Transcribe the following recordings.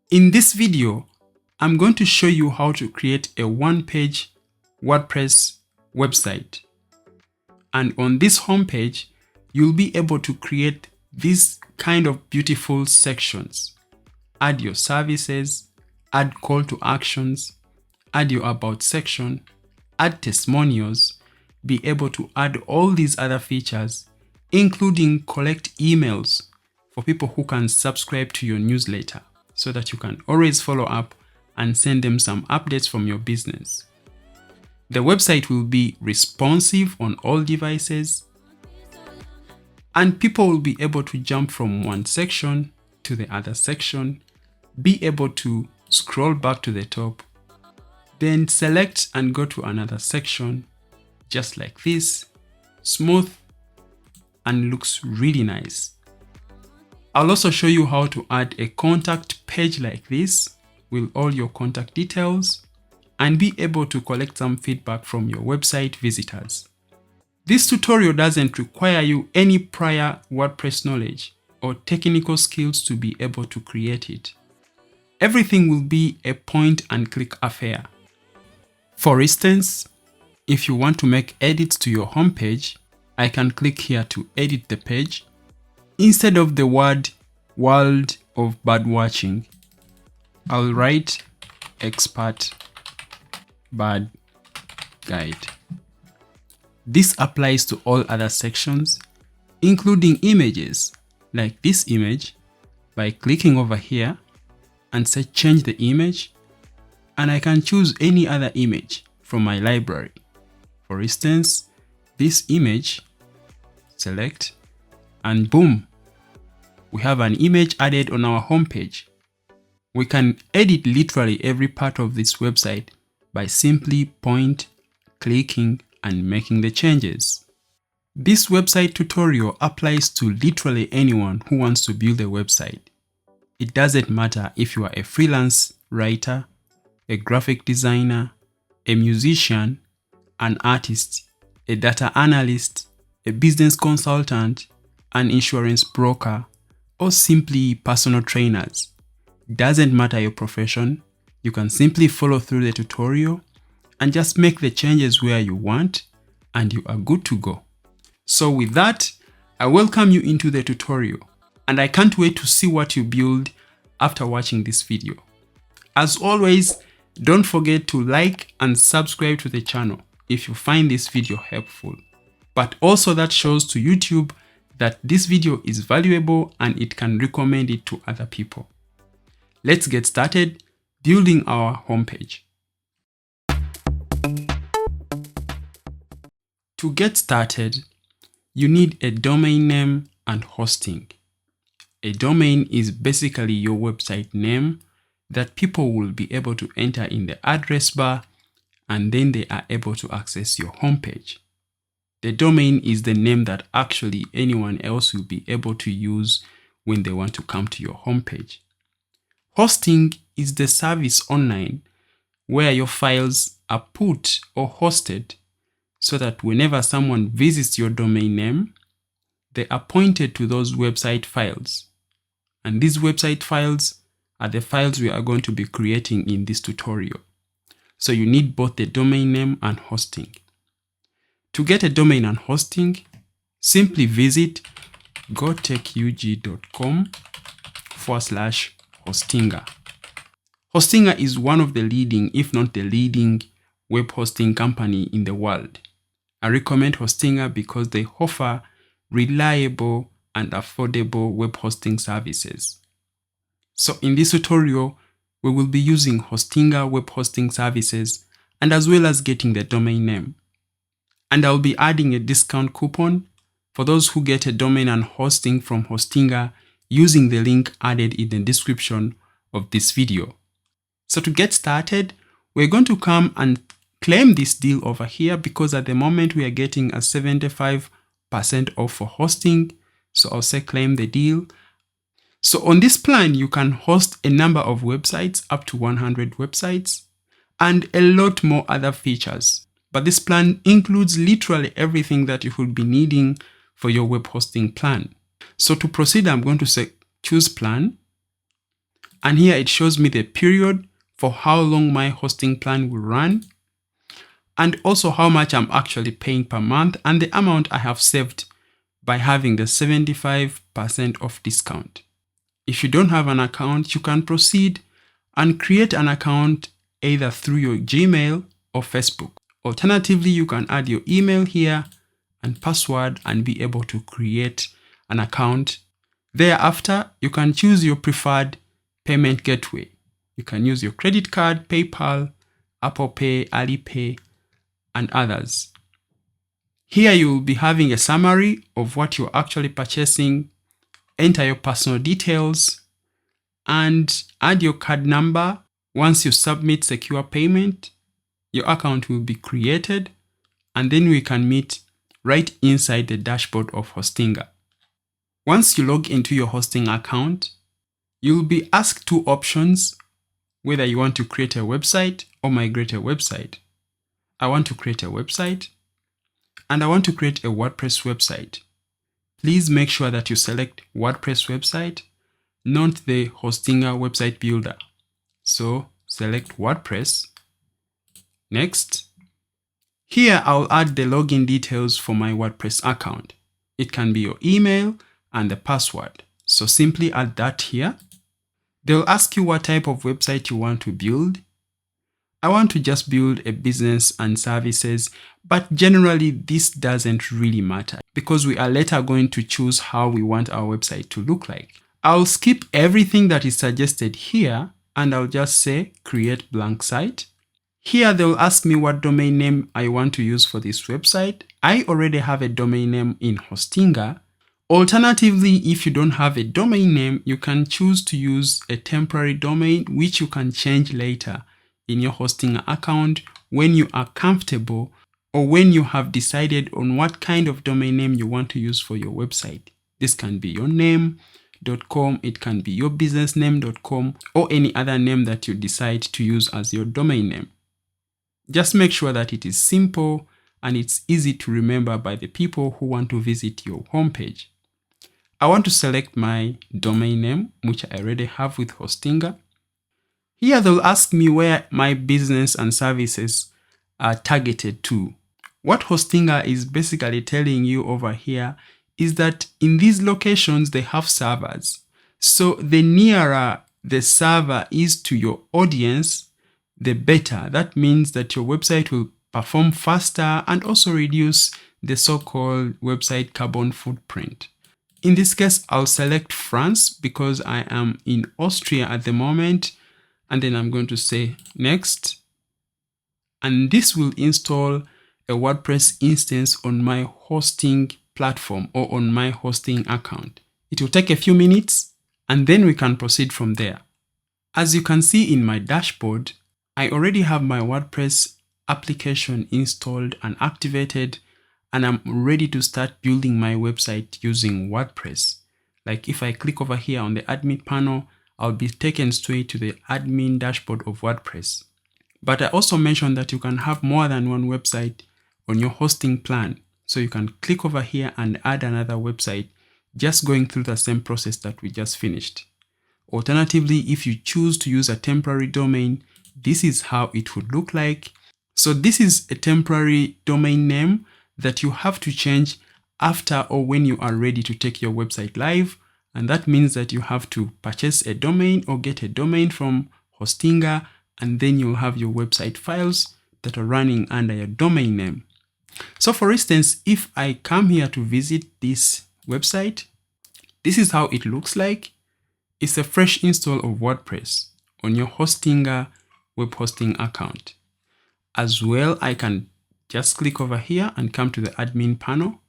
In this video, I'm going to show you how to create a one-page WordPress website. And on this homepage, you'll be able to create these kind of beautiful sections. Add your services, add call to actions, add your about section, add testimonials, be able to add all these other features, including collect emails for people who can subscribe to your newsletter so that you can always follow up and send them some updates from your business. The website will be responsive on all devices, and people will be able to jump from one section to the other section, be able to scroll back to the top, then select and go to another section, just like this, smooth and looks really nice. I'll also show you how to add a contact page like this with all your contact details and be able to collect some feedback from your website visitors. This tutorial doesn't require you any prior WordPress knowledge or technical skills to be able to create it. Everything will be a point and click affair. For instance, if you want to make edits to your homepage, I can click here to edit the page. Instead of the word "world of birdwatching," I'll write "expert bird guide." This applies to all other sections, including images, like this image, by clicking over here and say change the image, and I can choose any other image from my library. For instance, this image, select, and boom, we have an image added on our homepage. We can edit literally every part of this website by simply clicking, and making the changes. This website tutorial applies to literally anyone who wants to build a website. It doesn't matter if you are a freelance writer, a graphic designer, a musician, an artist, a data analyst, a business consultant, an insurance broker, or simply personal trainers. Doesn't matter your profession, you can simply follow through the tutorial and just make the changes where you want, and you are good to go. So with that, I welcome you into the tutorial, and I can't wait to see what you build after watching this video. As always, don't forget to like and subscribe to the channel if you find this video helpful. But also that shows to YouTube that this video is valuable and it can recommend it to other people. Let's get started building our homepage. To get started, you need a domain name and hosting. A domain is basically your website name that people will be able to enter in the address bar, and then they are able to access your homepage. The domain is the name that actually anyone else will be able to use when they want to come to your homepage. Hosting is the service online where your files are put or hosted so that whenever someone visits your domain name, they are pointed to those website files. And these website files are the files we are going to be creating in this tutorial. So you need both the domain name and hosting. To get a domain and hosting, simply visit gotechug.com/Hostinger. Hostinger is one of the leading, if not the leading, web hosting company in the world. I recommend Hostinger because they offer reliable and affordable web hosting services. So in this tutorial, we will be using Hostinger web hosting services and as well as getting the domain name. And I'll be adding a discount coupon for those who get a domain and hosting from Hostinger using the link added in the description of this video. So to get started, we're going to come and claim this deal over here because at the moment we are getting a 75% off for hosting. So I'll say claim the deal. So on this plan, you can host a number of websites, up to 100 websites, and a lot more other features. But this plan includes literally everything that you will be needing for your web hosting plan. So to proceed, I'm going to say choose plan. And here it shows me the period for how long my hosting plan will run, and also how much I'm actually paying per month and the amount I have saved by having the 75% off discount. If you don't have an account, you can proceed and create an account either through your Gmail or Facebook. Alternatively, you can add your email here and password and be able to create an account. Thereafter, you can choose your preferred payment gateway. You can use your credit card, PayPal, Apple Pay, Alipay, and others. Here you will be having a summary of what you're actually purchasing. Enter your personal details and add your card number. Once you submit secure payment, your account will be created, and then we can meet right inside the dashboard of Hostinger. Once you log into your hosting account, you'll be asked two options, whether you want to create a website or migrate a website. I want to create a website, and I want to create a WordPress website. Please make sure that you select WordPress website, not the Hostinger website builder. So select WordPress. Next. Here I'll add the login details for my WordPress account. It can be your email and the password. So simply add that here. They'll ask you what type of website you want to build. I want to just build a business and services, but generally this doesn't really matter because we are later going to choose how we want our website to look like. I'll skip everything that is suggested here and I'll just say create blank site. Here they'll ask me what domain name I want to use for this website. I already have a domain name in Hostinger. Alternatively, if you don't have a domain name, you can choose to use a temporary domain, which you can change later in your Hostinger account when you are comfortable or when you have decided on what kind of domain name you want to use for your website. This can be your name.com, it can be your businessname.com, or any other name that you decide to use as your domain name. Just make sure that it is simple and it's easy to remember by the people who want to visit your homepage. I want to select my domain name, which I already have with Hostinger. Here they'll ask me where my business and services are targeted to. What Hostinger is basically telling you over here is that in these locations they have servers. So the nearer the server is to your audience, the better. That means that your website will perform faster and also reduce the so-called website carbon footprint. In this case, I'll select France because I am in Austria at the moment. And then I'm going to say next. And this will install a WordPress instance on my hosting platform or on my hosting account. It will take a few minutes and then we can proceed from there. As you can see in my dashboard, I already have my WordPress application installed and activated, and I'm ready to start building my website using WordPress. Like if I click over here on the admin panel, I'll be taken straight to the admin dashboard of WordPress. But I also mentioned that you can have more than one website on your hosting plan. So you can click over here and add another website, just going through the same process that we just finished. Alternatively, if you choose to use a temporary domain, this is how it would look like. So this is a temporary domain name that you have to change after or when you are ready to take your website live. And that means that you have to purchase a domain or get a domain from Hostinger, and then you'll have your website files that are running under your domain name. So for instance, if I come here to visit this website, this is how it looks like. It's a fresh install of WordPress on your Hostinger web hosting account. As well, I can just click over here and come to the admin panel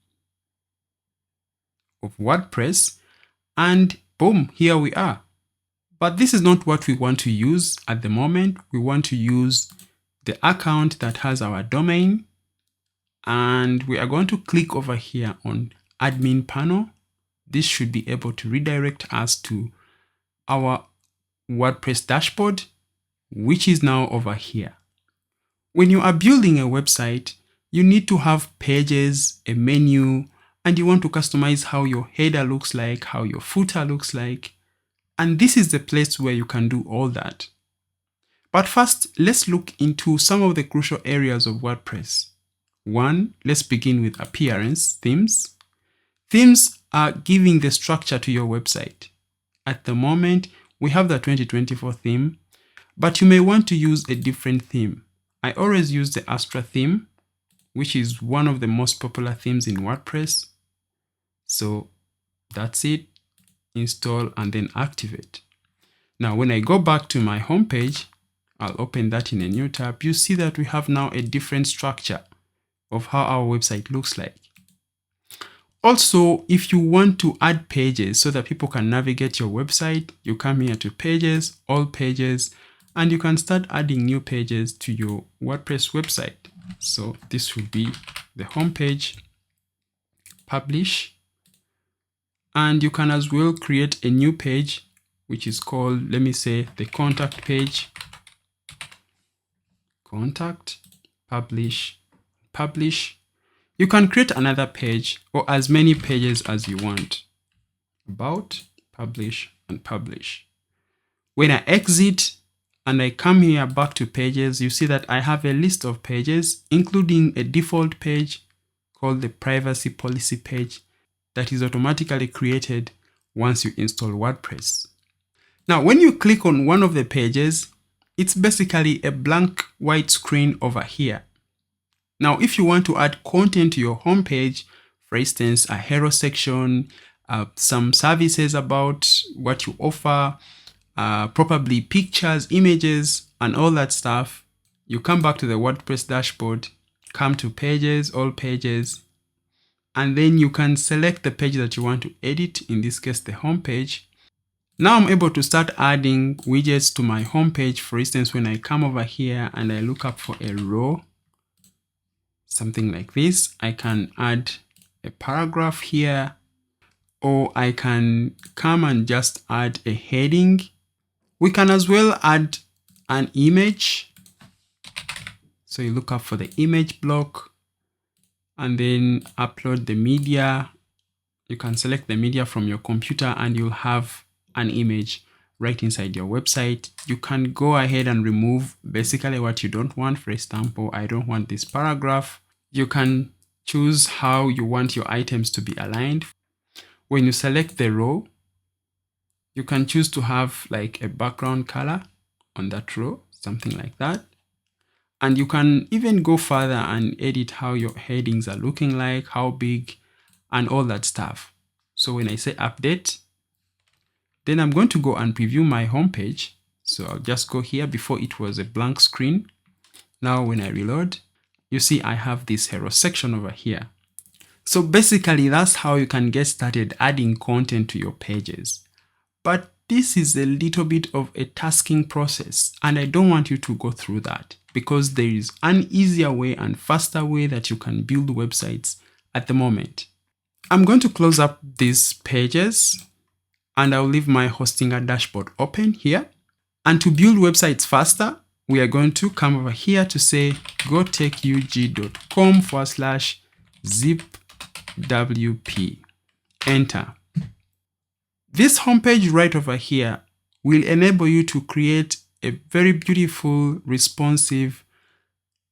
of WordPress, and boom, here we are. But this is not what we want to use at the moment. We want to use the account that has our domain, and we are going to click over here on admin panel. This should be able to redirect us to our WordPress dashboard, which is now over here. When you are building a website, you need to have pages, a menu, and you want to customize how your header looks like, how your footer looks like, And this is the place where you can do all that. But first, let's look into some of the crucial areas of WordPress. One, let's begin with appearance, themes. Themes are giving the structure to your website. At the moment, we have the 2024 theme, but you may want to use a different theme. I always use the Astra theme, which is one of the most popular themes in WordPress. So that's it. Install and then activate. Now, when I go back to my home page, I'll open that in a new tab. You see that we have now a different structure of how our website looks like. Also, if you want to add pages so that people can navigate your website, you come here to pages, all pages, and you can start adding new pages to your WordPress website. So this will be the home page, publish, and you can as well create a new page, which is called, let me say, the contact page. Contact, publish, publish. You can create another page or as many pages as you want. About, publish, and publish. When I exit and I come here back to pages, you see that I have a list of pages, including a default page called the privacy policy page that is automatically created once you install WordPress. Now, when you click on one of the pages, it's basically a blank white screen over here. Now, if you want to add content to your homepage, for instance, a hero section, some services about what you offer, probably pictures, images, and all that stuff, you come back to the WordPress dashboard, come to pages, all pages, and then you can select the page that you want to edit, in this case, the home page. Now I'm able to start adding widgets to my homepage. For instance, when I come over here and I look up for a row, something like this, I can add a paragraph here, or I can come and just add a heading. We can as well add an image. So you look up for the image block and then upload the media. You can select the media from your computer and you'll have an image right inside your website. You can go ahead and remove basically what you don't want. For example, I don't want this paragraph. You can choose how you want your items to be aligned. When you select the row, you can choose to have like a background color on that row, something like that. And you can even go further and edit how your headings are looking like, how big, and all that stuff. So when I say update, then I'm going to go and preview my homepage. So I'll just go here. Before it was a blank screen. Now when I reload, you see I have this hero section over here. So basically that's how you can get started adding content to your pages. But this is a little bit of a tasking process, and I don't want you to go through that because there is an easier way and faster way that you can build websites at the moment. I'm going to close up these pages and I'll leave my Hostinger dashboard open here. And to build websites faster, we are going to come over here to say gotechug.com/ZipWP. Enter. This homepage right over here will enable you to create a very beautiful, responsive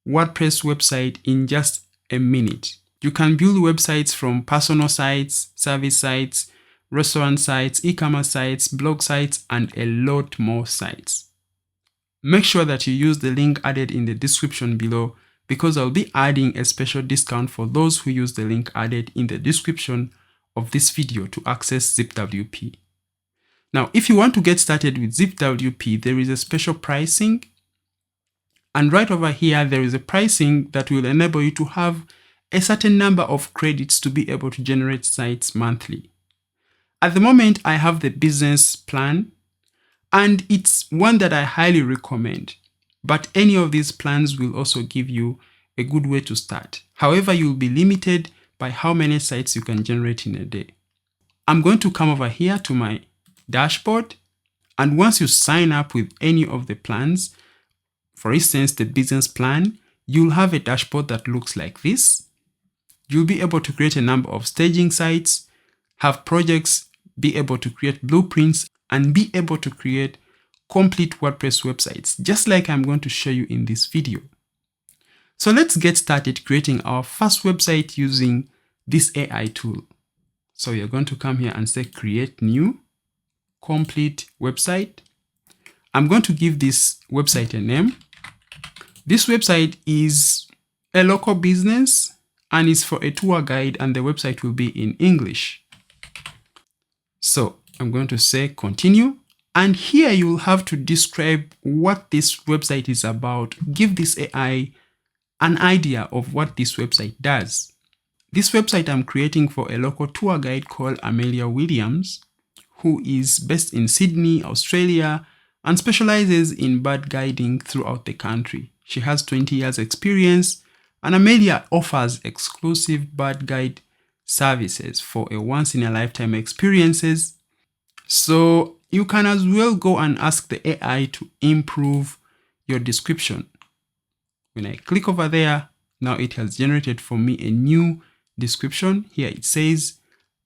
WordPress website in just a minute. You can build websites from personal sites, service sites, restaurant sites, e-commerce sites, blog sites, and a lot more sites. Make sure that you use the link added in the description below because I'll be adding a special discount for those who use the link added in the description of this video to access ZipWP. Now, if you want to get started with ZipWP, there is a special pricing. And right over here, there is a pricing that will enable you to have a certain number of credits to be able to generate sites monthly. At the moment, I have the business plan, and it's one that I highly recommend. But any of these plans will also give you a good way to start. However, you'll be limited by how many sites you can generate in a day. I'm going to come over here to my dashboard, and once you sign up with any of the plans, for instance, the business plan, you'll have a dashboard that looks like this. You'll be able to create a number of staging sites, have projects, be able to create blueprints, and be able to create complete WordPress websites, just like I'm going to show you in this video. So let's get started creating our first website using this AI tool. So you're going to come here and say create new complete website. I'm going to give this website a name. This website is a local business and is for a tour guide, and the website will be in English. So I'm going to say continue. And here you'll have to describe what this website is about. Give this AI an idea of what this website does. This website I'm creating for a local tour guide called Amelia Williams, who is based in Sydney, Australia, and specializes in bird guiding throughout the country. She has 20 years experience, and Amelia offers exclusive bird guide services for a once-in-a-lifetime experiences. So you can as well go and ask the AI to improve your description. When I click over there, now it has generated for me a new description. Here it says,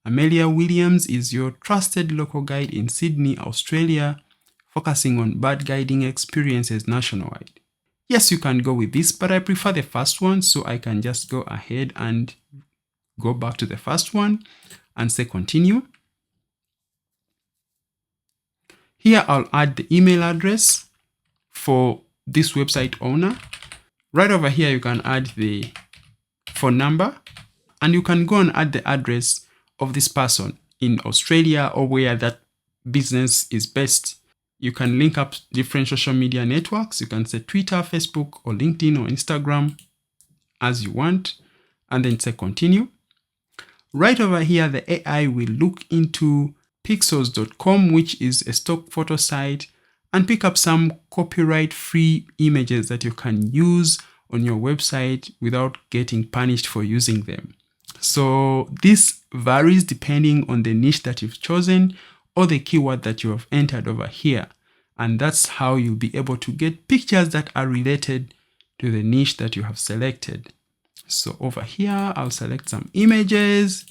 Amelia Williams is your trusted local guide in Sydney, Australia, focusing on bird guiding experiences nationwide. Yes, you can go with this, but I prefer the first one, so I can just go ahead and go back to the first one and say continue. Here I'll add the email address for this website owner. Right over here, you can add the phone number, and you can go and add the address of this person in Australia or where that business is based. You can link up different social media networks. You can say Twitter, Facebook, or LinkedIn or Instagram as you want, and then say continue. Right over here, the AI will look into pixels.com, which is a stock photo site, and pick up some copyright-free images that you can use on your website without getting punished for using them. So this varies depending on the niche that you've chosen or the keyword that you have entered over here. And that's how you'll be able to get pictures that are related to the niche that you have selected. So over here, I'll select some images.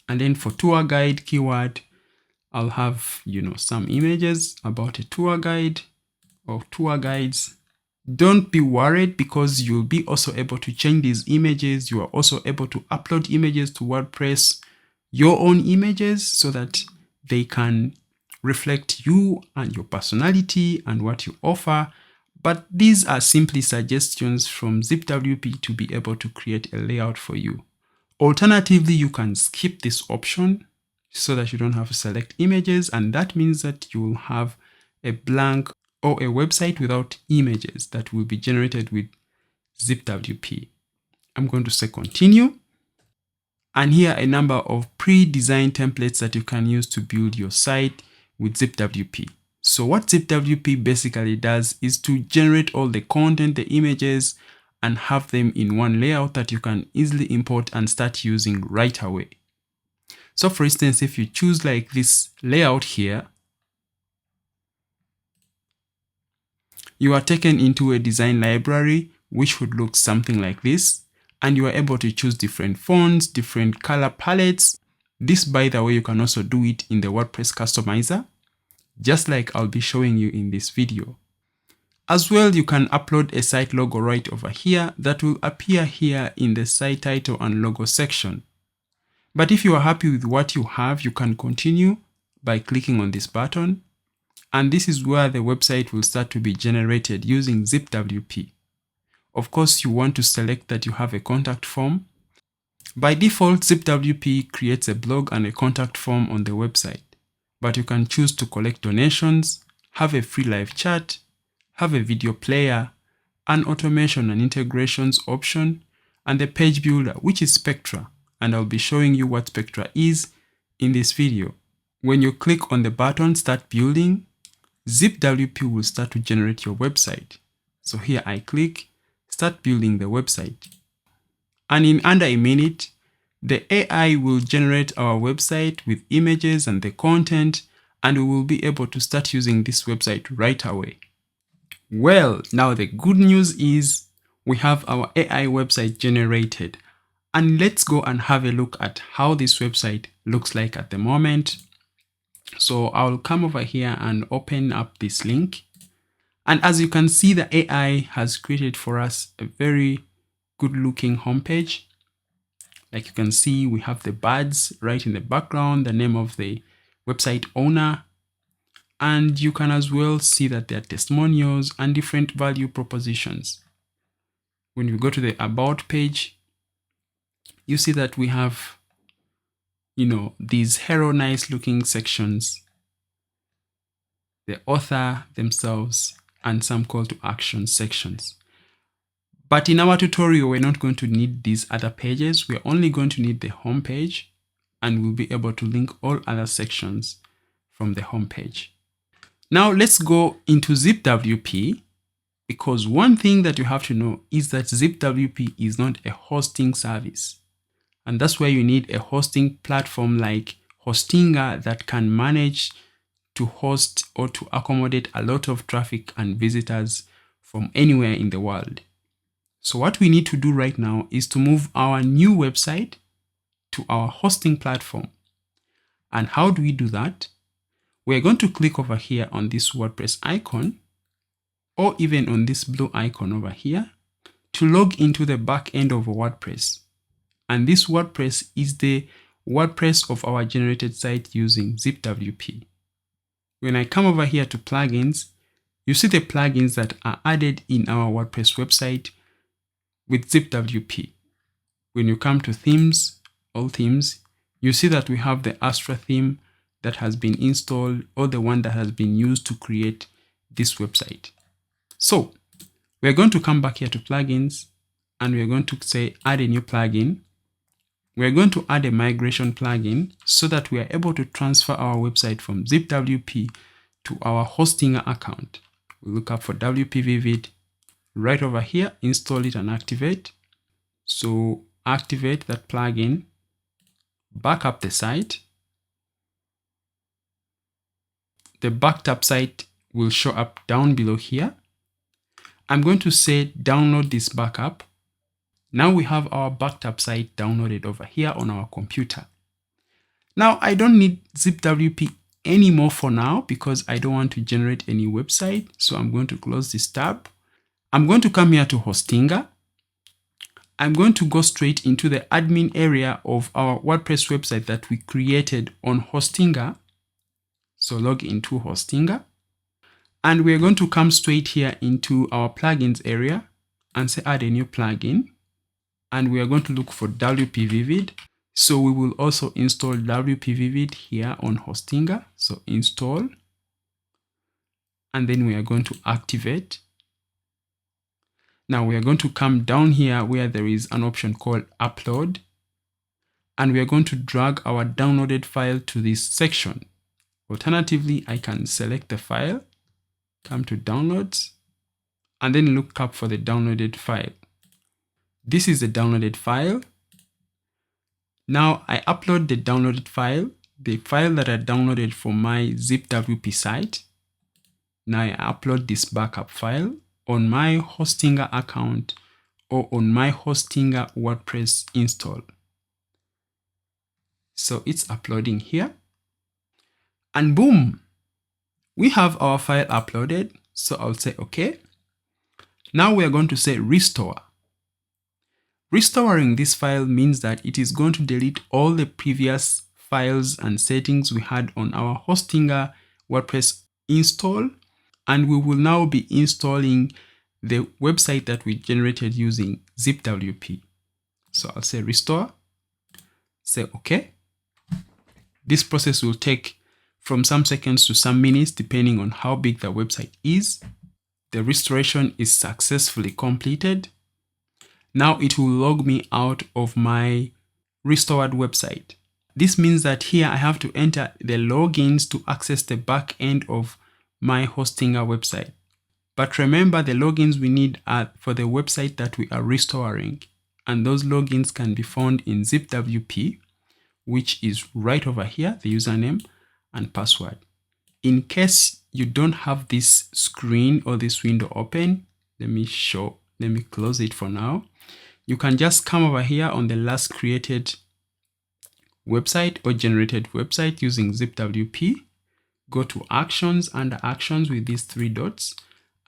And then for tour guide keyword, I'll have, some images about a tour guide or tour guides. Don't be worried, because you'll be also able to change these images. You are also able to upload images to WordPress, your own images, so that they can reflect you and your personality and what you offer. But these are simply suggestions from ZipWP to be able to create a layout for you. Alternatively, you can skip this option so that you don't have to select images, and that means that you will have a blank or a website without images that will be generated with ZipWP. I'm going to say continue. And here are a number of pre-designed templates that you can use to build your site with ZipWP. So what ZipWP basically does is to generate all the content, the images, and have them in one layout that you can easily import and start using right away. So for instance, if you choose like this layout here, you are taken into a design library, which would look something like this. And you are able to choose different fonts, different color palettes. This, by the way, you can also do it in the WordPress customizer, just like I'll be showing you in this video. As well, you can upload a site logo right over here that will appear here in the site title and logo section. But if you are happy with what you have, you can continue by clicking on this button. And this is where the website will start to be generated using ZipWP. Of course, you want to select that you have a contact form. By default, ZipWP creates a blog and a contact form on the website, but you can choose to collect donations, have a free live chat, have a video player, an automation and integrations option, and the page builder, which is Spectra, and I'll be showing you what Spectra is in this video. When you click on the button Start Building, ZipWP will start to generate your website. So here I click Start Building the website. And in under a minute, the AI will generate our website with images and the content, and we will be able to start using this website right away. Well, now the good news is we have our AI website generated. And let's go and have a look at how this website looks like at the moment. So I'll come over here and open up this link. And as you can see, the AI has created for us a very good looking homepage. Like you can see, we have the birds right in the background, the name of the website owner. And you can as well see that there are testimonials and different value propositions. When we go to the About page, you see that we have, these hero nice looking sections, the author themselves, and some call to action sections. But in our tutorial, we're not going to need these other pages. We're only going to need the home page, and we'll be able to link all other sections from the home page. Now let's go into ZipWP, because one thing that you have to know is that ZipWP is not a hosting service. And that's why you need a hosting platform like Hostinger that can manage to host or to accommodate a lot of traffic and visitors from anywhere in the world. So what we need to do right now is to move our new website to our hosting platform. And how do we do that? We're going to click over here on this WordPress icon, or even on this blue icon over here, to log into the back end of WordPress. And this WordPress is the WordPress of our generated site using ZipWP. When I come over here to plugins, you see the plugins that are added in our WordPress website with ZipWP. When you come to themes, all themes, you see that we have the Astra theme that has been installed, or the one that has been used to create this website. So we're going to come back here to plugins, and we're going to say add a new plugin. We're going to add a migration plugin so that we are able to transfer our website from ZipWP to our Hostinger account. We look up for WP Vivid right over here, install it and activate. So activate that plugin, back up the site. The backed up site will show up down below here. I'm going to say download this backup. Now we have our backed up site downloaded over here on our computer. Now I don't need ZipWP anymore for now because I don't want to generate any website. So I'm going to close this tab. I'm going to come here to Hostinger. I'm going to go straight into the admin area of our WordPress website that we created on Hostinger. So log into Hostinger. And we're going to come straight here into our plugins area and say add a new plugin. And we are going to look for WP Vivid. So we will also install WP Vivid here on Hostinger. So install. And then we are going to activate. Now we are going to come down here where there is an option called upload. And we are going to drag our downloaded file to this section. Alternatively, I can select the file, come to downloads, and then look up for the downloaded file. This is the downloaded file. Now I upload the downloaded file, the file that I downloaded from my ZipWP site. Now I upload this backup file on my Hostinger account or on my Hostinger WordPress install. So it's uploading here. And boom, we have our file uploaded. So I'll say OK. Now we are going to say restore. Restoring this file means that it is going to delete all the previous files and settings we had on our Hostinger WordPress install, and we will now be installing the website that we generated using ZipWP. So I'll say restore, say OK. This process will take from some seconds to some minutes depending on how big the website is. The restoration is successfully completed. Now it will log me out of my restored website. This means that here I have to enter the logins to access the back end of my Hostinger website. But remember, the logins we need are for the website that we are restoring. And those logins can be found in ZipWP, which is right over here, the username and password. In case you don't have this screen or this window open, let me close it for now. You can just come over here on the last created website or generated website using ZipWP. go to Actions, under Actions with these three dots,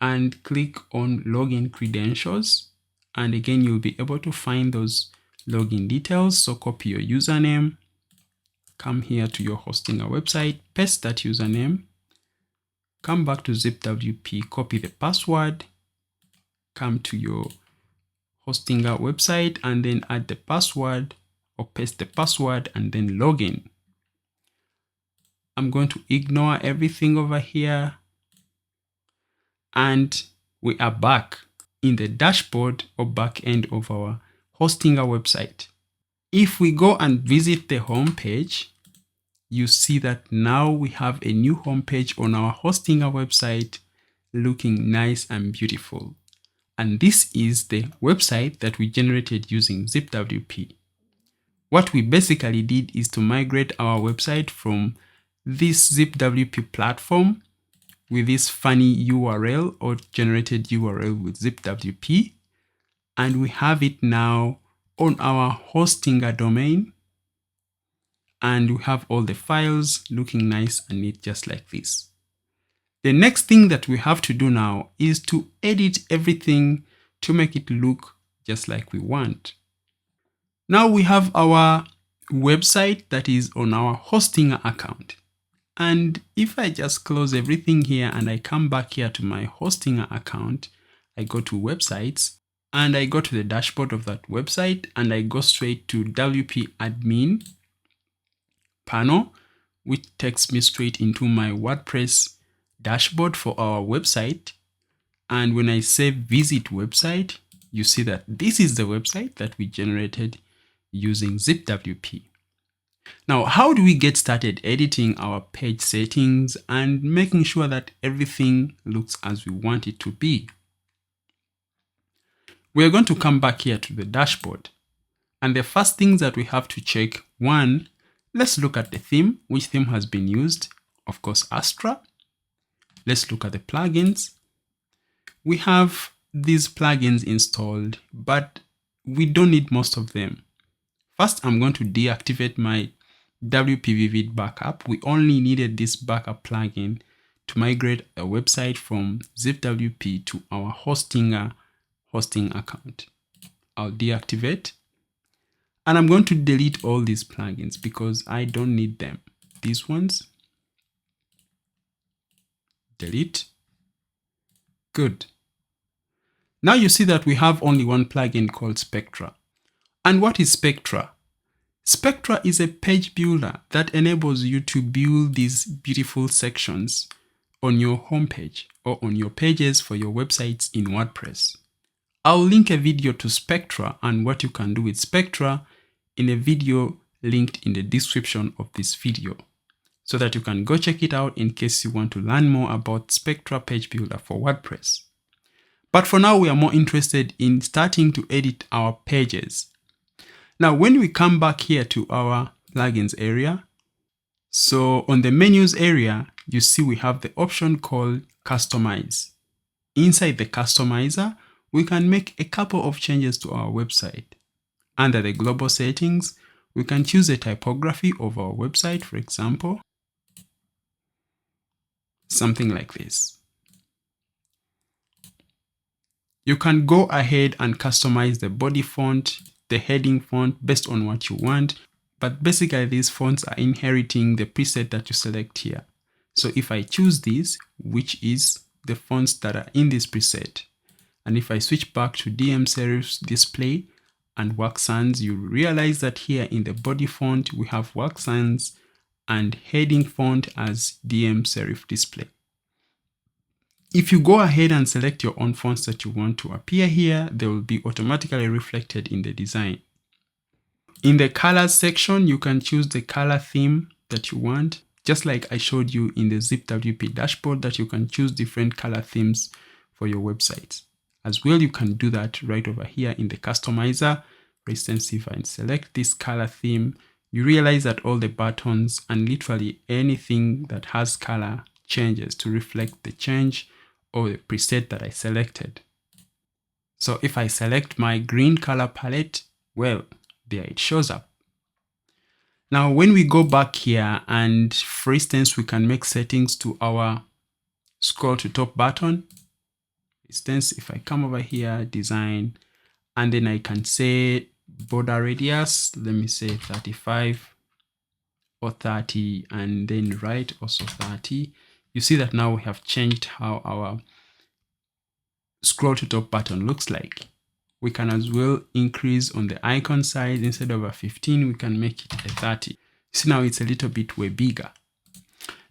and click on Login Credentials. And again, you'll be able to find those login details. So copy your username, come here to your hosting a website, paste that username, come back to ZipWP, copy the password, come to your hosting a website, and then add the password or paste the password and then login. I'm going to ignore everything over here. And we are back in the dashboard or back end of our hosting a website. If we go and visit the home page, you see that now we have a new home page on our hosting a website looking nice and beautiful. And this is the website that we generated using ZipWP. What we basically did is to migrate our website from this ZipWP platform with this funny URL or generated URL with ZipWP, and we have it now on our hosting a domain, and we have all the files looking nice and neat just like this. The next thing that we have to do now is to edit everything to make it look just like we want. Now we have our website that is on our hosting account. And if I just close everything here and I come back here to my hosting account, I go to websites and I go to the dashboard of that website and I go straight to WP Admin panel, which takes me straight into my WordPress dashboard for our website. And when I say visit website, you see that this is the website that we generated using ZipWP. Now, how do we get started editing our page settings and making sure that everything looks as we want it to be? We're going to come back here to the dashboard. And the first things that we have to check, one, let's look at the theme. Which theme has been used? Of course, Astra. Let's look at the plugins. We have these plugins installed, but we don't need most of them. First, I'm going to deactivate my WP Vivid backup. We only needed this backup plugin to migrate a website from ZipWP to our hosting account. I'll deactivate. And I'm going to delete all these plugins because I don't need them. These ones. Delete. Good. Now you see that we have only one plugin called Spectra. And what is Spectra? Spectra is a page builder that enables you to build these beautiful sections on your homepage or on your pages for your websites in WordPress. I'll link a video to Spectra and what you can do with Spectra in a video linked in the description of this video so that you can go check it out in case you want to learn more about Spectra Page Builder for WordPress. But for now, we are more interested in starting to edit our pages. Now, when we come back here to our plugins area, so on the menus area, you see we have the option called Customize. Inside the Customizer, we can make a couple of changes to our website. Under the global settings, we can choose the typography of our website, for example, something like this. You can go ahead and customize the body font, the heading font based on what you want. But basically these fonts are inheriting the preset that you select here. So if I choose this, which is the fonts that are in this preset, and if I switch back to DM serifs display and work sans, you realize that here in the body font, we have work sans and heading font as DM serif display. If you go ahead and select your own fonts that you want to appear here, they will be automatically reflected in the design. In the colors section, you can choose the color theme that you want, just like I showed you in the ZipWP dashboard that you can choose different color themes for your websites. As well, you can do that right over here in the customizer. For instance, if I select this color theme, you realize that all the buttons and literally anything that has color changes to reflect the change or the preset that I selected. So if I select my green color palette, well, there it shows up. Now, when we go back here and for instance, we can make settings to our scroll to top button. For instance, if I come over here, design, and then I can say border radius, let me say 35 or 30, and then right also 30. You see that now we have changed how our scroll to top button looks like. We can as well increase on the icon size. Instead of a 15, we can make it a 30. See, now it's a little bit way bigger.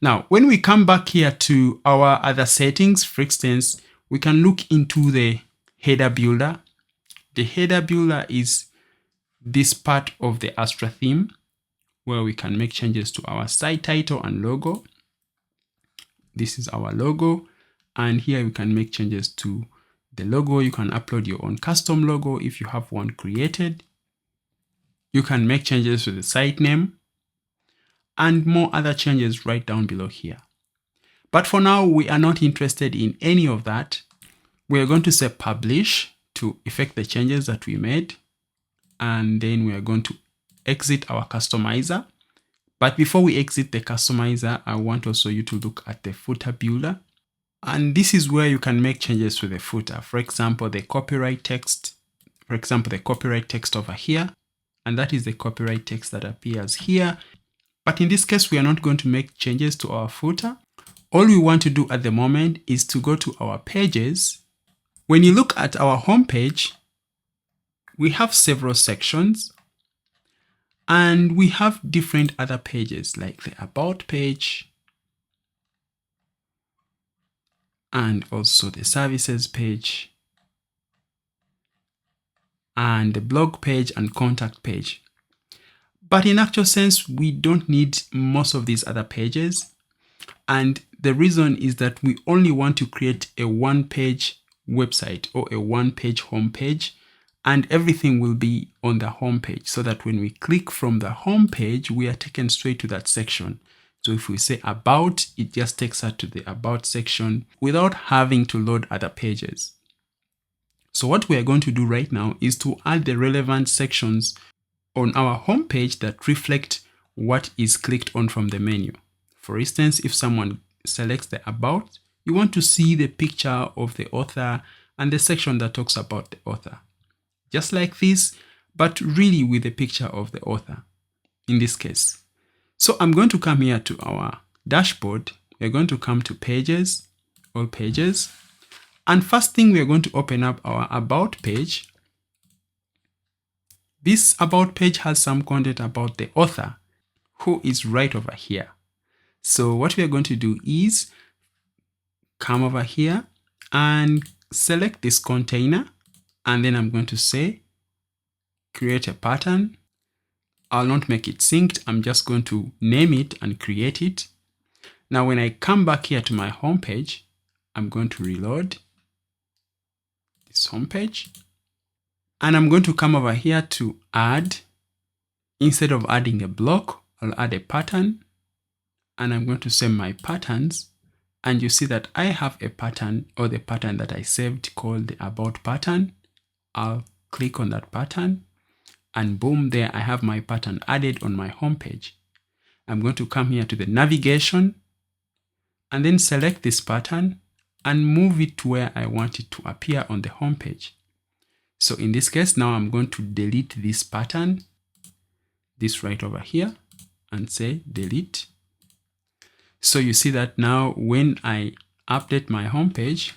Now, when we come back here to our other settings, for instance, we can look into the header builder. The header builder is this part of the Astra theme where we can make changes to our site title and logo. This is our logo. And here we can make changes to the logo. You can upload your own custom logo if you have one created. You can make changes to the site name and more other changes right down below here. But for now, we are not interested in any of that. We are going to say publish to effect the changes that we made. And then we are going to exit our customizer. But before we exit the customizer, I want also you to look at the footer builder. And this is where you can make changes to the footer. For example, the copyright text. For example, the copyright text over here. And that is the copyright text that appears here. But in this case, we are not going to make changes to our footer. All we want to do at the moment is to go to our pages. When you look at our home page, we have several sections and we have different other pages like the about page and also the services page and the blog page and contact page. But in actual sense, we don't need most of these other pages. And the reason is that we only want to create a one-page website or a one-page homepage, and everything will be on the homepage so that when we click from the homepage, we are taken straight to that section. So if we say about, it just takes us to the about section without having to load other pages. So what we are going to do right now is to add the relevant sections on our homepage that reflect what is clicked on from the menu. For instance, if someone selects the about, you want to see the picture of the author and the section that talks about the author. Just like this, but really with a picture of the author in this case. So I'm going to come here to our dashboard. We're going to come to pages, all pages. And first thing, we're going to open up our about page. This about page has some content about the author who is right over here. So what we are going to do is come over here and select this container. And then I'm going to say, create a pattern. I'll not make it synced. I'm just going to name it and create it. Now, when I come back here to my home page, I'm going to reload this home page. And I'm going to come over here to add, instead of adding a block, I'll add a pattern. And I'm going to say my patterns. And you see that I have a pattern, or the pattern that I saved, called the about pattern. I'll click on that pattern and boom, there I have my pattern added on my home page. I'm going to come here to the navigation and then select this pattern and move it to where I want it to appear on the home page. So in this case, now I'm going to delete this pattern, this right over here, and say delete. So you see that now when I update my home page,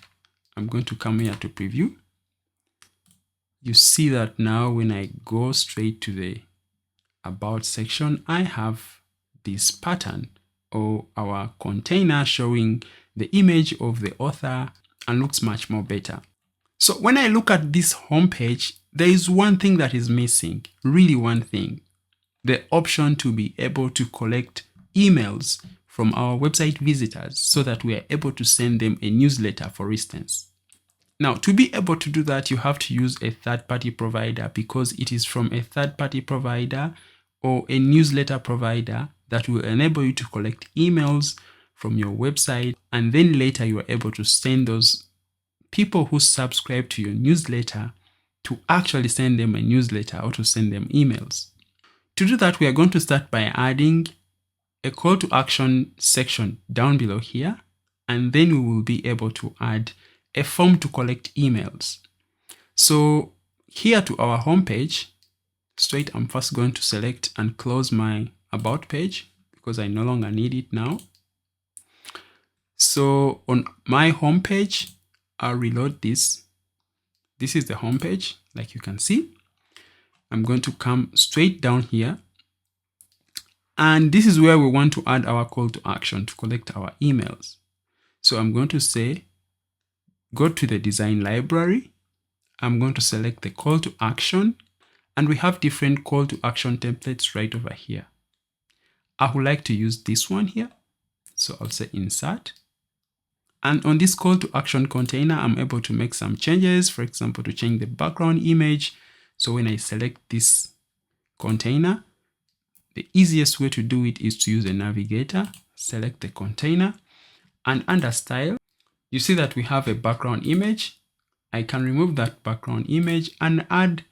I'm going to come here to preview. You see that now when I go straight to the about section, I have this pattern or our container showing the image of the author and looks much more better. So when I look at this homepage, there is one thing that is missing, really one thing, the option to be able to collect emails from our website visitors so that we are able to send them a newsletter, for instance. Now, to be able to do that, you have to use a third-party provider because it is from a third-party provider or a newsletter provider that will enable you to collect emails from your website, and then later you are able to send those people who subscribe to your newsletter to actually send them a newsletter or to send them emails. To do that, we are going to start by adding a call to action section down below here, and then we will be able to add a form to collect emails. So here to our home page, straight, I'm first going to select and close my about page because I no longer need it now. So on my home page, I'll reload this. This is the home page, like you can see. I'm going to come straight down here. And this is where we want to add our call to action to collect our emails. So I'm going to say, go to the design library. I'm going to select the call to action. And we have different call to action templates right over here. I would like to use this one here. So I'll say insert. And on this call to action container, I'm able to make some changes. For example, to change the background image. So when I select this container, the easiest way to do it is to use a navigator, select the container, and under style, you see that we have a background image. I can remove that background image and add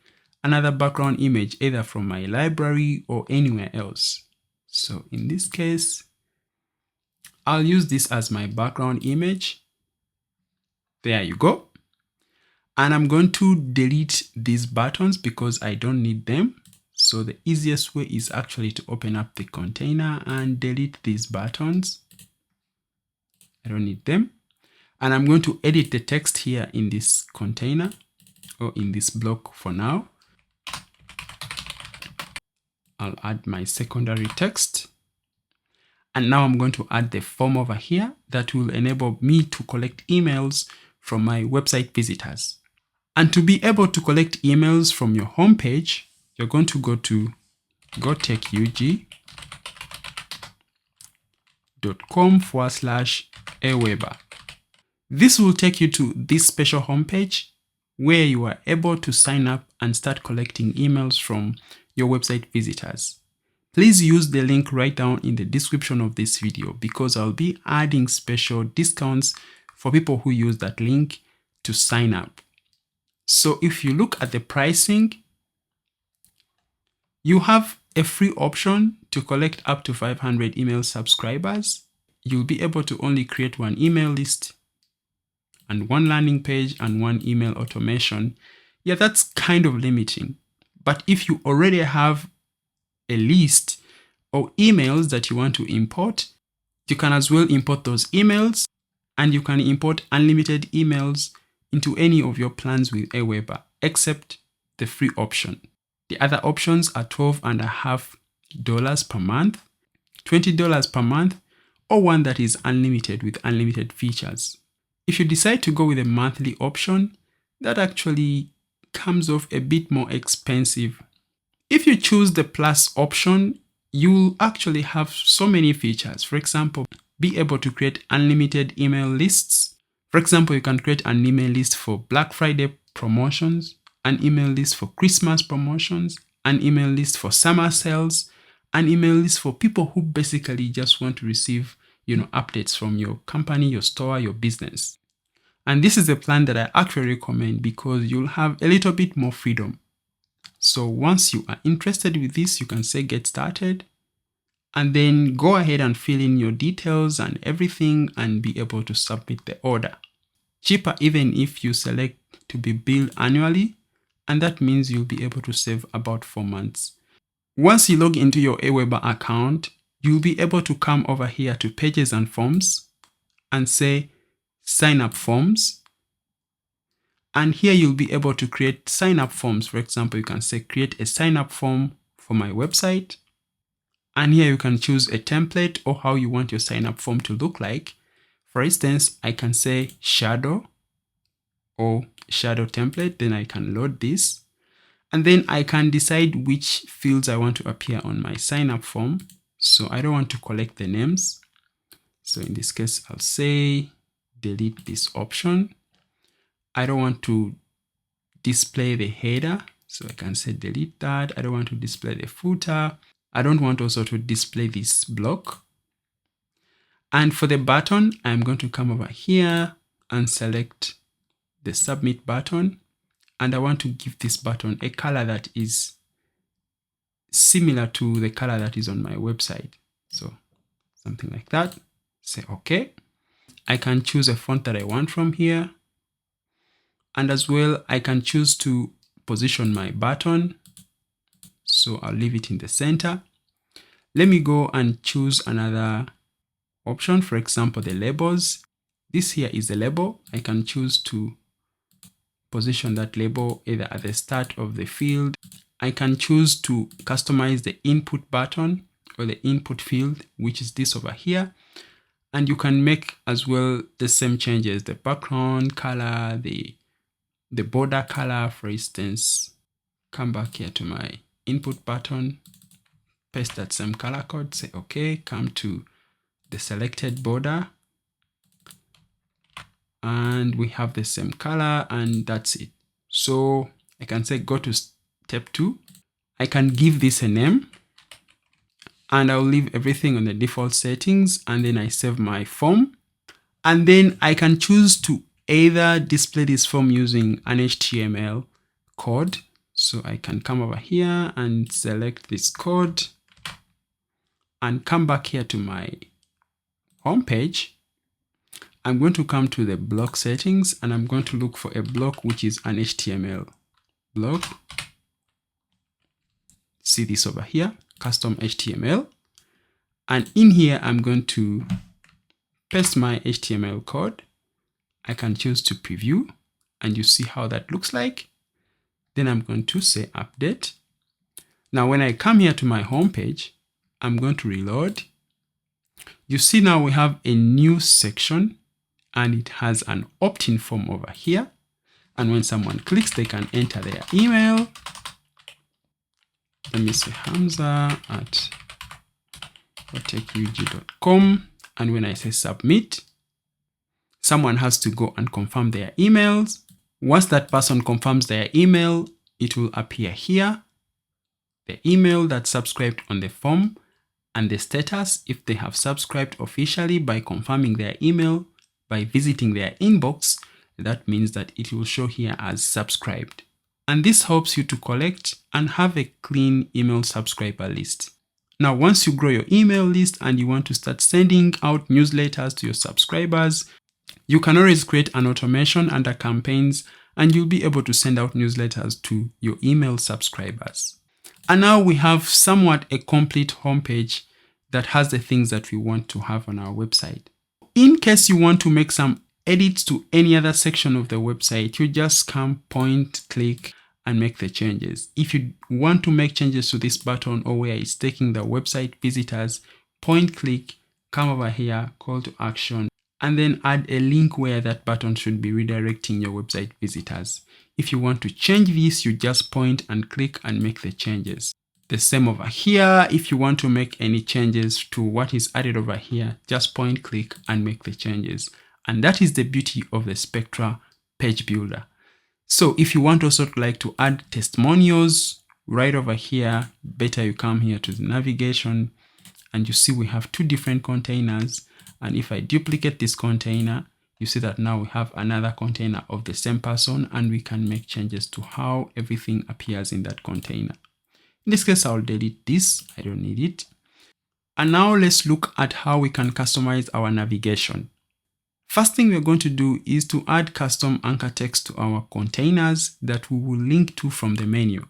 another background image either from my library or anywhere else. So in this case, I'll use this as my background image. There you go. And I'm going to delete these buttons because I don't need them. So the easiest way is actually to open up the container and delete these buttons. I don't need them. And I'm going to edit the text here in this container or in this block for now. I'll add my secondary text. And now I'm going to add the form over here that will enable me to collect emails from my website visitors. And to be able to collect emails from your home page, you're going to go to gotechug.com/Aweber. This will take you to this special homepage where you are able to sign up and start collecting emails from your website visitors. Please use the link right down in the description of this video because I'll be adding special discounts for people who use that link to sign up. So if you look at the pricing, you have a free option to collect up to 500 email subscribers. You'll be able to only create one email list and one landing page and one email automation. Yeah, that's kind of limiting. But if you already have a list or emails that you want to import, you can as well import those emails, and you can import unlimited emails into any of your plans with Aweber, except the free option. The other options are $12.50 per month, $20 per month, or one that is unlimited with unlimited features. If you decide to go with a monthly option, that actually comes off a bit more expensive. If you choose the plus option, you'll actually have so many features. For example, be able to create unlimited email lists. For example, you can create an email list for Black Friday promotions, an email list for Christmas promotions, an email list for summer sales, an email list for people who basically just want to receive, updates from your company, your store, your business. And this is a plan that I actually recommend because you'll have a little bit more freedom. So once you are interested with this, you can say get started and then go ahead and fill in your details and everything and be able to submit the order. Cheaper even if you select to be billed annually, and that means you'll be able to save about 4 months. Once you log into your Aweber account, you'll be able to come over here to pages and forms and say sign up forms. And here you'll be able to create sign up forms. For example, you can say create a sign up form for my website. And here you can choose a template or how you want your sign up form to look like. For instance, I can say shadow or shadow template. Then I can load this. And then I can decide which fields I want to appear on my sign up form. So I don't want to collect the names. So in this case, I'll say delete this option. I don't want to display the header. So I can say delete that. I don't want to display the footer. I don't want also to display this block. And for the button, I'm going to come over here and select the submit button. And I want to give this button a color that is similar to the color that is on my website. So something like that. Say OK. I can choose a font that I want from here. And as well, I can choose to position my button. So I'll leave it in the center. Let me go and choose another option. For example, the labels. This here is the label. I can choose to position that label either at the start of the field. I can choose to customize the input button or the input field, which is this over here. And you can make as well the same changes, the background color, the border color, for instance. Come back here to my input button, paste that same color code, say OK, come to the selected border, and we have the same color, and that's it. So I can say go to step 2. I can give this a name, and I'll leave everything on the default settings, and then I save my form. And then I can choose to either display this form using an HTML code. So I can come over here and select this code and come back here to my home page. I'm going to come to the block settings, and I'm going to look for a block which is an HTML block. See this over here, custom HTML. And in here, I'm going to paste my HTML code. I can choose to preview, and you see how that looks like. Then I'm going to say update. Now, when I come here to my home page, I'm going to reload. You see now we have a new section, and it has an opt-in form over here. And when someone clicks, they can enter their email. Let me say hamza@wordtechug.com. And when I say submit, someone has to go and confirm their emails. Once that person confirms their email, it will appear here, the email that subscribed on the form, and the status if they have subscribed officially by confirming their email by visiting their inbox. That means that it will show here as subscribed. And this helps you to collect and have a clean email subscriber list. Now, once you grow your email list and you want to start sending out newsletters to your subscribers, you can always create an automation under campaigns, and you'll be able to send out newsletters to your email subscribers. And now we have somewhat a complete homepage that has the things that we want to have on our website. In case you want to make some edits to any other section of the website, you just come, point, click, and make the changes. If you want to make changes to this button or where it's taking the website visitors, point, click, come over here, call to action, and then add a link where that button should be redirecting your website visitors. If you want to change this, you just point and click and make the changes. The same over here. If you want to make any changes to what is added over here, just point, click, and make the changes. And that is the beauty of the Spectra page builder. So if you want also to add testimonials right over here, better you come here to the navigation, and you see we have 2 different containers. And if I duplicate this container, you see that now we have another container of the same person, and we can make changes to how everything appears in that container. In this case, I'll delete this. I don't need it. And now let's look at how we can customize our navigation. First thing we're going to do is to add custom anchor text to our containers that we will link to from the menu.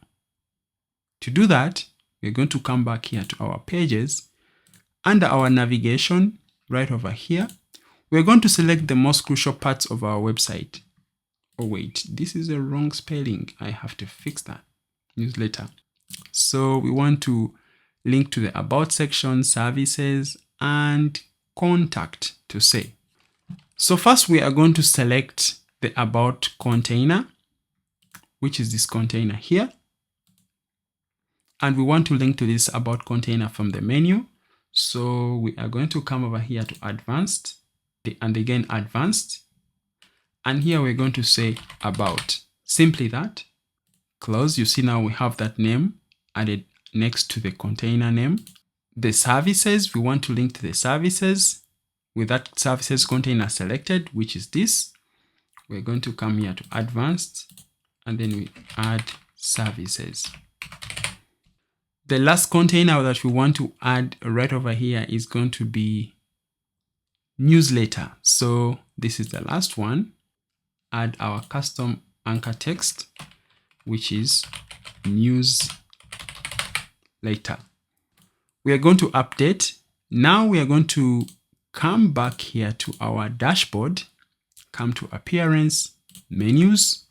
To do that, we're going to come back here to our pages. Under our navigation, right over here, we're going to select the most crucial parts of our website. Oh wait, this is a wrong spelling. I have to fix that. Newsletter. So we want to link to the About section, Services, and Contact to say. So first we are going to select the About container, which is this container here. And we want to link to this About container from the menu. So we are going to come over here to Advanced, and again Advanced. And here we're going to say About. Simply that. Close. You see now we have that name added next to the container name. The services, we want to link to the services with that services container selected, which is this. We're going to come here to Advanced, and then we add services. The last container that we want to add right over here is going to be newsletter. So this is the last one. Add our custom anchor text, which is newsletter. We are going to update. Now we are going to come back here to our dashboard, come to appearance, menus.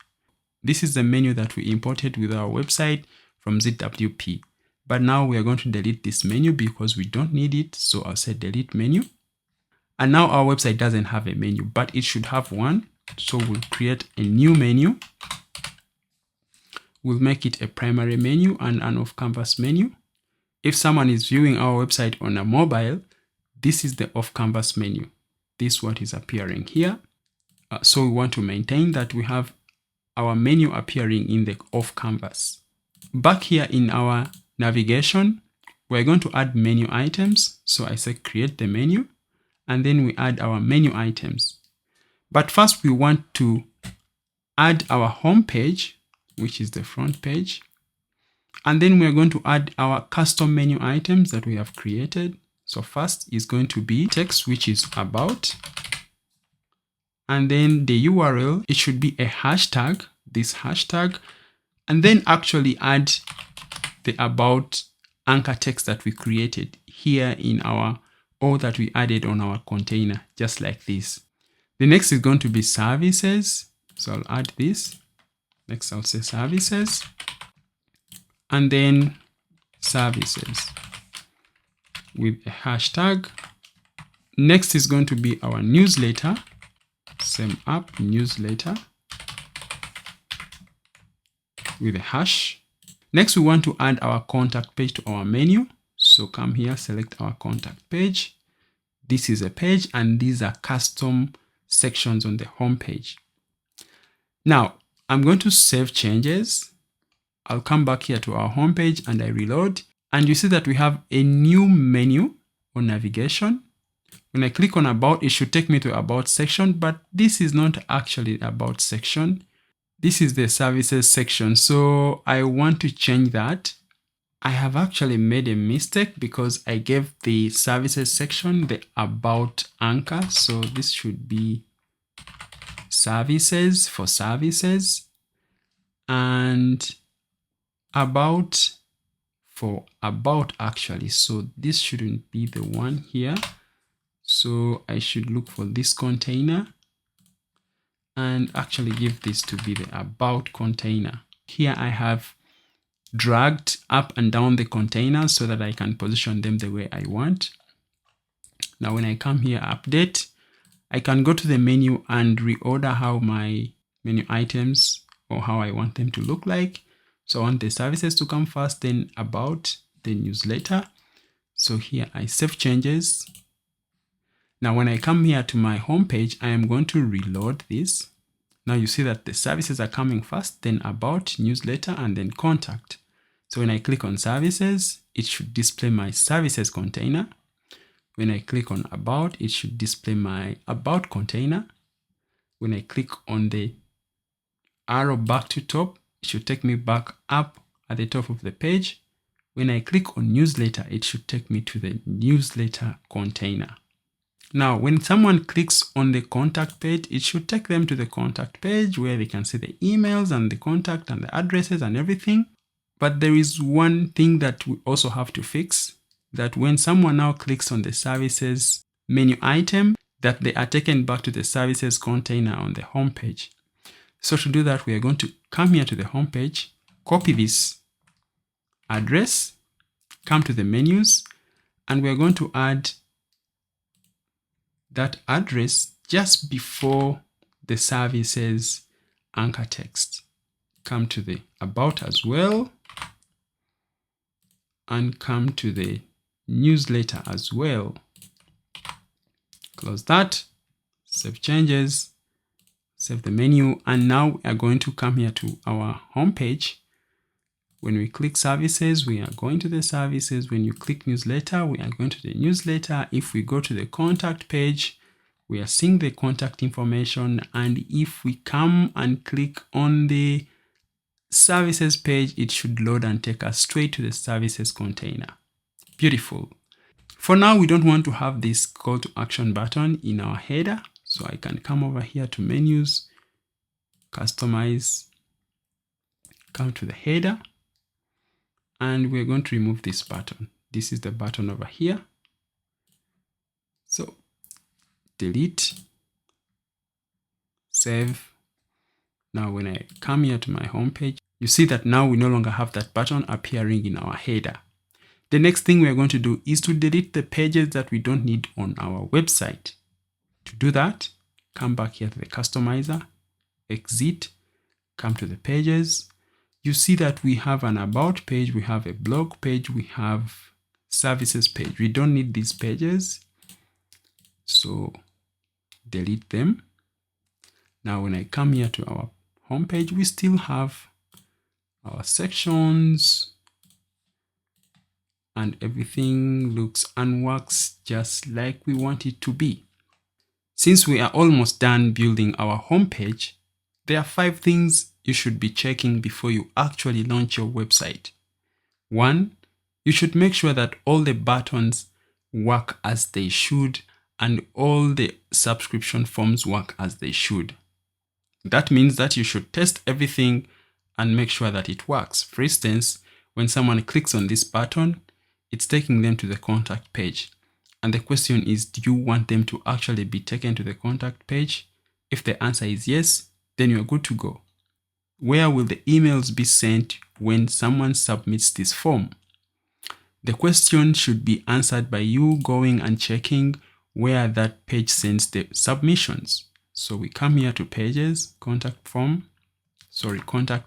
This is the menu that we imported with our website from ZipWP. But now we are going to delete this menu because we don't need it. So I'll say delete menu. And now our website doesn't have a menu, but it should have one. So we'll create a new menu. We'll make it a primary menu and an off-canvas menu. If someone is viewing our website on a mobile, this is the off-canvas menu. This is what is appearing here. So we want to maintain that we have our menu appearing in the off-canvas. Back here in our navigation, we're going to add menu items. So I say create the menu, and then we add our menu items. But first we want to add our home page, which is the front page. And then we're going to add our custom menu items that we have created. So first is going to be text, which is about. And then the URL, it should be a hashtag, this hashtag. And then actually add the about anchor text that we created here in our, or that we added on our container, just like this. The next is going to be services. So I'll add this. Next I'll say services. And then services with a hashtag. Next is going to be our newsletter. Same app, newsletter with a hash. Next, we want to add our contact page to our menu. So come here, select our contact page. This is a page, and these are custom sections on the home page. Now, I'm going to save changes. I'll come back here to our home page and I reload. And you see that we have a new menu on navigation. When I click on about, it should take me to about section, but this is not actually about section. This is the services section. So I want to change that. I have actually made a mistake because I gave the services section the about anchor. So this should be services for services and about for about actually. So this shouldn't be the one here. So I should look for this container and actually give this to be the about container. Here I have dragged up and down the containers so that I can position them the way I want. Now when I come here, update, I can go to the menu and reorder how my menu items or how I want them to look like. So I want the services to come first, then about, the newsletter. So here I save changes. Now when I come here to my home page, I am going to reload this. Now you see that the services are coming first, then about, newsletter, and then contact. So when I click on services, it should display my services container. When I click on about, it should display my about container. When I click on the arrow back to top, it should take me back up at the top of the page. When I click on newsletter, it should take me to the newsletter container. Now, when someone clicks on the contact page, it should take them to the contact page where they can see the emails and the contact and the addresses and everything. But there is one thing that we also have to fix, that when someone now clicks on the services menu item, that they are taken back to the services container on the home page. So to do that, we are going to come here to the home page, copy this address, come to the menus, and we are going to add that address just before the services anchor text. Come to the about as well, and come to the newsletter as well. Close that, save changes, save the menu, and now we are going to come here to our home page. When we click services, we are going to the services. When you click newsletter, we are going to the newsletter. If we go to the contact page, we are seeing the contact information. And if we come and click on the services page, it should load and take us straight to the services container. Beautiful. For now, we don't want to have this call to action button in our header. So I can come over here to menus, customize, come to the header, and we're going to remove this button. This is the button over here. So delete, save. Now when I come here to my home page, you see that now we no longer have that button appearing in our header. The next thing we're going to do is to delete the pages that we don't need on our website. To do that, come back here to the customizer, exit, come to the pages. You see that we have an about page, we have a blog page, we have services page. We don't need these pages, so delete them. Now when I come here to our home page, we still have our sections and everything looks and works just like we want it to be. Since we are almost done building our home page, there are 5 things you should be checking before you actually launch your website. 1, you should make sure that all the buttons work as they should and all the subscription forms work as they should. That means that you should test everything and make sure that it works. For instance, when someone clicks on this button, it's taking them to the contact page. And the question is, do you want them to actually be taken to the contact page? If the answer is yes, then you're good to go. Where will the emails be sent when someone submits this form? The question should be answered by you going and checking where that page sends the submissions. So we come here to pages, contact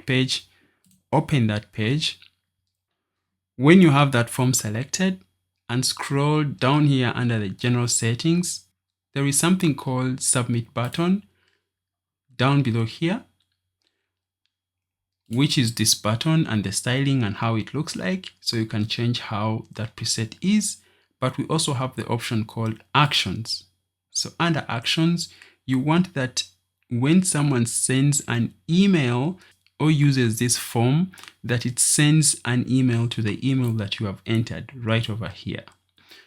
page, open that page. When you have that form selected and scroll down here under the general settings, there is something called submit button down below here, which is this button and the styling and how it looks like. So you can change how that preset is, but we also have the option called actions. So under actions, you want that when someone sends an email or uses this form, that it sends an email to the email that you have entered right over here.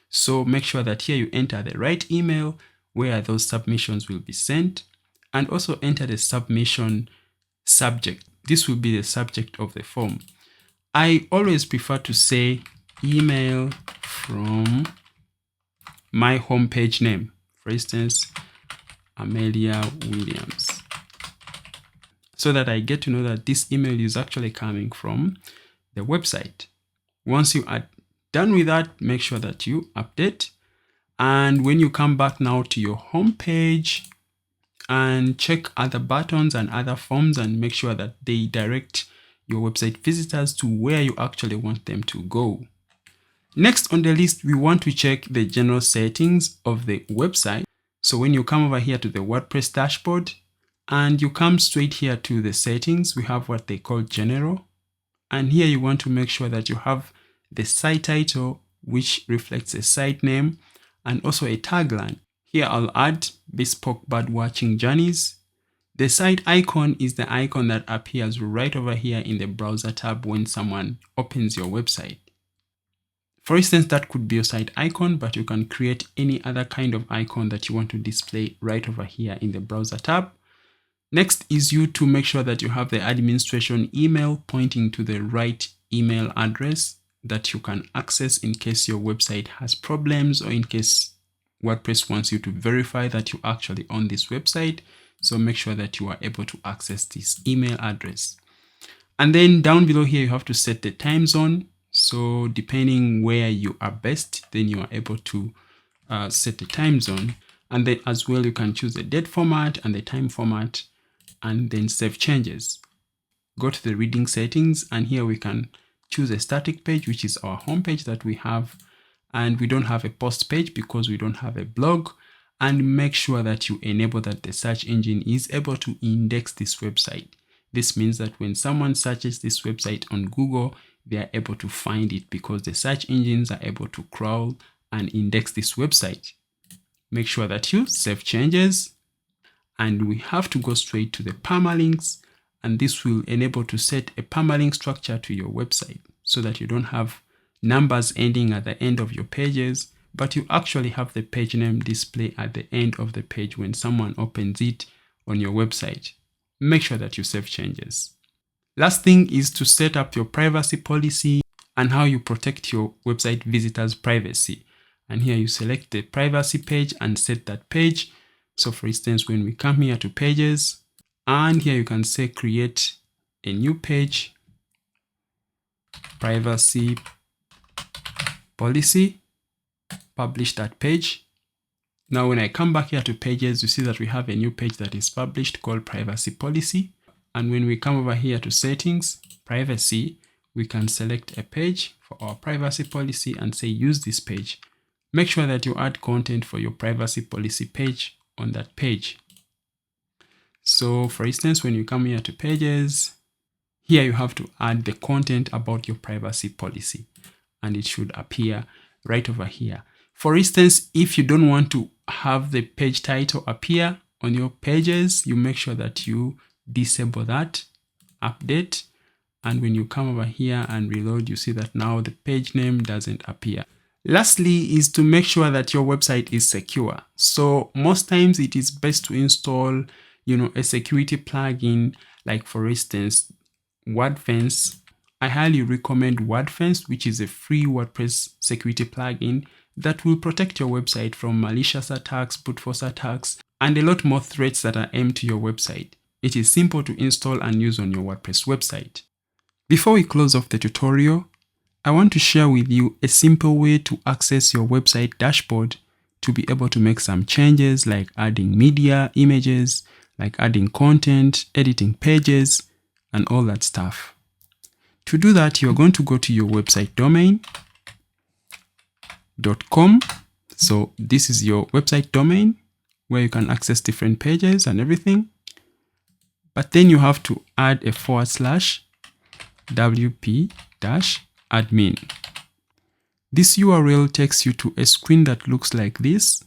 So make sure that here you enter the right email where those submissions will be sent, and also enter the submission subject. This will be the subject of the form. I always prefer to say email from my homepage name. For instance, Amelia Williams, so that I get to know that this email is actually coming from the website. Once you are done with that, make sure that you update. And when you come back now to your home page and check other buttons and other forms and make sure that they direct your website visitors to where you actually want them to go. Next on the list, we want to check the general settings of the website. So when you come over here to the WordPress dashboard and you come straight here to the settings, we have what they call general. And here you want to make sure that you have the site title, which reflects a site name, and also a tagline. Here I'll add bespoke bird watching journeys. The site icon is the icon that appears right over here in the browser tab when someone opens your website. For instance, that could be your site icon, but you can create any other kind of icon that you want to display right over here in the browser tab. Next is you to make sure that you have the administration email pointing to the right email address that you can access in case your website has problems or in case WordPress wants you to verify that you actually own this website. So make sure that you are able to access this email address. And then down below here, you have to set the time zone. So depending where you are based, then you are able to set the time zone. And then as well, you can choose the date format and the time format and then save changes. Go to the reading settings and here we can choose a static page, which is our home page that we have. And we don't have a post page because we don't have a blog. And make sure that you enable that the search engine is able to index this website. This means that when someone searches this website on Google, they are able to find it because the search engines are able to crawl and index this website. Make sure that you save changes. And we have to go straight to the permalinks and this will enable to set a permalink structure to your website so that you don't have numbers ending at the end of your pages, but you actually have the page name display at the end of the page when someone opens it on your website. Make sure that you save changes. Last thing is to set up your privacy policy and how you protect your website visitors' privacy. And here you select the privacy page and set that page. So for instance, when we come here to pages, and here you can say create a new page, privacy policy, publish that page. Now when I come back here to pages, you see that we have a new page that is published called privacy policy. And when we come over here to settings, privacy, we can select a page for our privacy policy and say use this page. Make sure that you add content for your privacy policy page on that page. So for instance, when you come here to pages, here you have to add the content about your privacy policy, and it should appear right over here. For instance, if you don't want to have the page title appear on your pages, you make sure that you disable that, update, and when you come over here and reload, you see that now the page name doesn't appear. Lastly is to make sure that your website is secure. So most times it is best to install, a security plugin, like for instance, WordFence. I highly recommend WordFence, which is a free WordPress security plugin that will protect your website from malicious attacks, brute force attacks, and a lot more threats that are aimed to your website. It is simple to install and use on your WordPress website. Before we close off the tutorial, I want to share with you a simple way to access your website dashboard to be able to make some changes like adding media, images, like adding content, editing pages, and all that stuff. To do that, you're going to go to your website domain.com. So this is your website domain where you can access different pages and everything. But then you have to add a /wp-admin. This URL takes you to a screen that looks like this,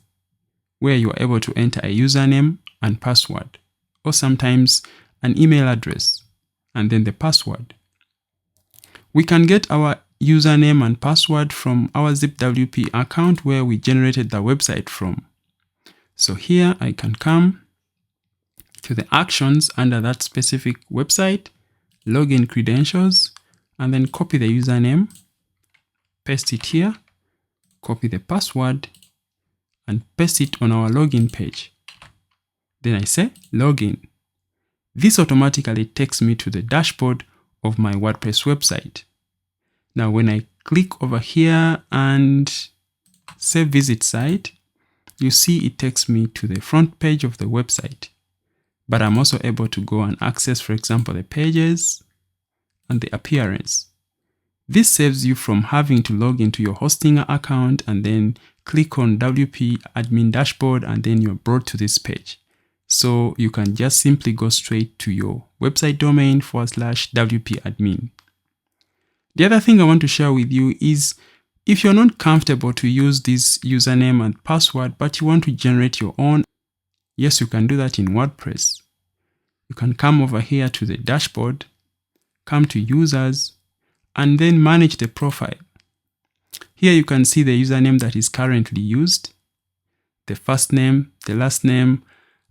where you are able to enter a username and password, or sometimes an email address, and then the password. We can get our username and password from our ZipWP account where we generated the website from. So here I can come to the actions under that specific website, login credentials, and then copy the username, paste it here, copy the password, and paste it on our login page. Then I say login. This automatically takes me to the dashboard of my WordPress website. Now when I click over here and say visit site, you see it takes me to the front page of the website. But I'm also able to go and access, for example, the pages and the appearance. This saves you from having to log into your hosting account and then click on WP admin dashboard, and then you're brought to this page. So you can just simply go straight to your website domain /WP admin. The other thing I want to share with you is if you're not comfortable to use this username and password, but you want to generate your own, yes, you can do that in WordPress. You can come over here to the dashboard, come to users, and then manage the profile. Here you can see the username that is currently used, the first name, the last name,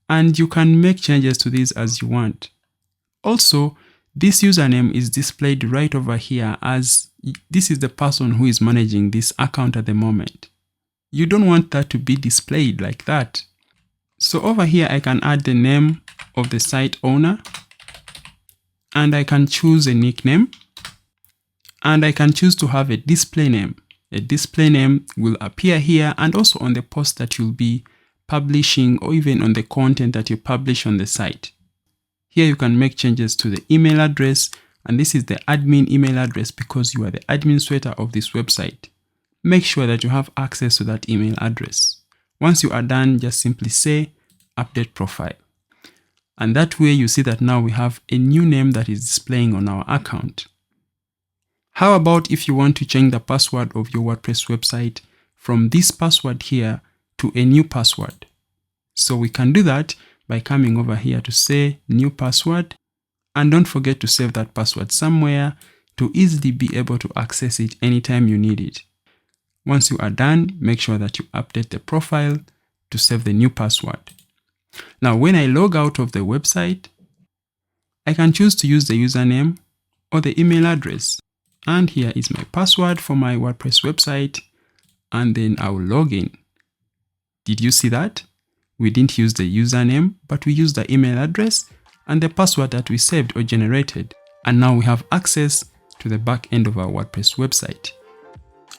and you can make changes to this as you want. Also, this username is displayed right over here as this is the person who is managing this account at the moment. You don't want that to be displayed like that. So over here, I can add the name of the site owner, and I can choose a nickname, and I can choose to have a display name. A display name will appear here and also on the post that you'll be publishing, or even on the content that you publish on the site. Here you can make changes to the email address, and this is the admin email address because you are the administrator of this website. Make sure that you have access to that email address. Once you are done, just simply say update profile. And that way you see that now we have a new name that is displaying on our account. How about if you want to change the password of your WordPress website from this password here to a new password? So we can do that by coming over here to say new password, And don't forget to save that password somewhere to easily be able to access it anytime you need it. Once you are done, make sure that you update the profile to save the new password. Now, when I log out of the website, I can choose to use the username or the email address. And here is my password for my WordPress website. And then I'll log in. Did you see that? We didn't use the username, but we used the email address and the password that we saved or generated. And now we have access to the back end of our WordPress website.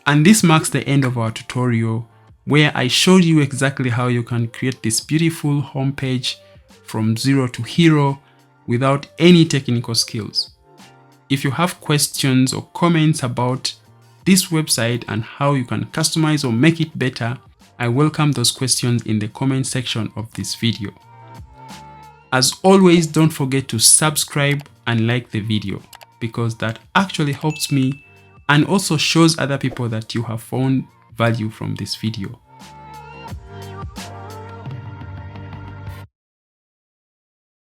And this marks the end of our tutorial where I showed you exactly how you can create this beautiful homepage from zero to hero without any technical skills. If you have questions or comments about this website and how you can customize or make it better, I welcome those questions in the comment section of this video. As always, don't forget to subscribe and like the video because that actually helps me and also shows other people that you have found value from this video.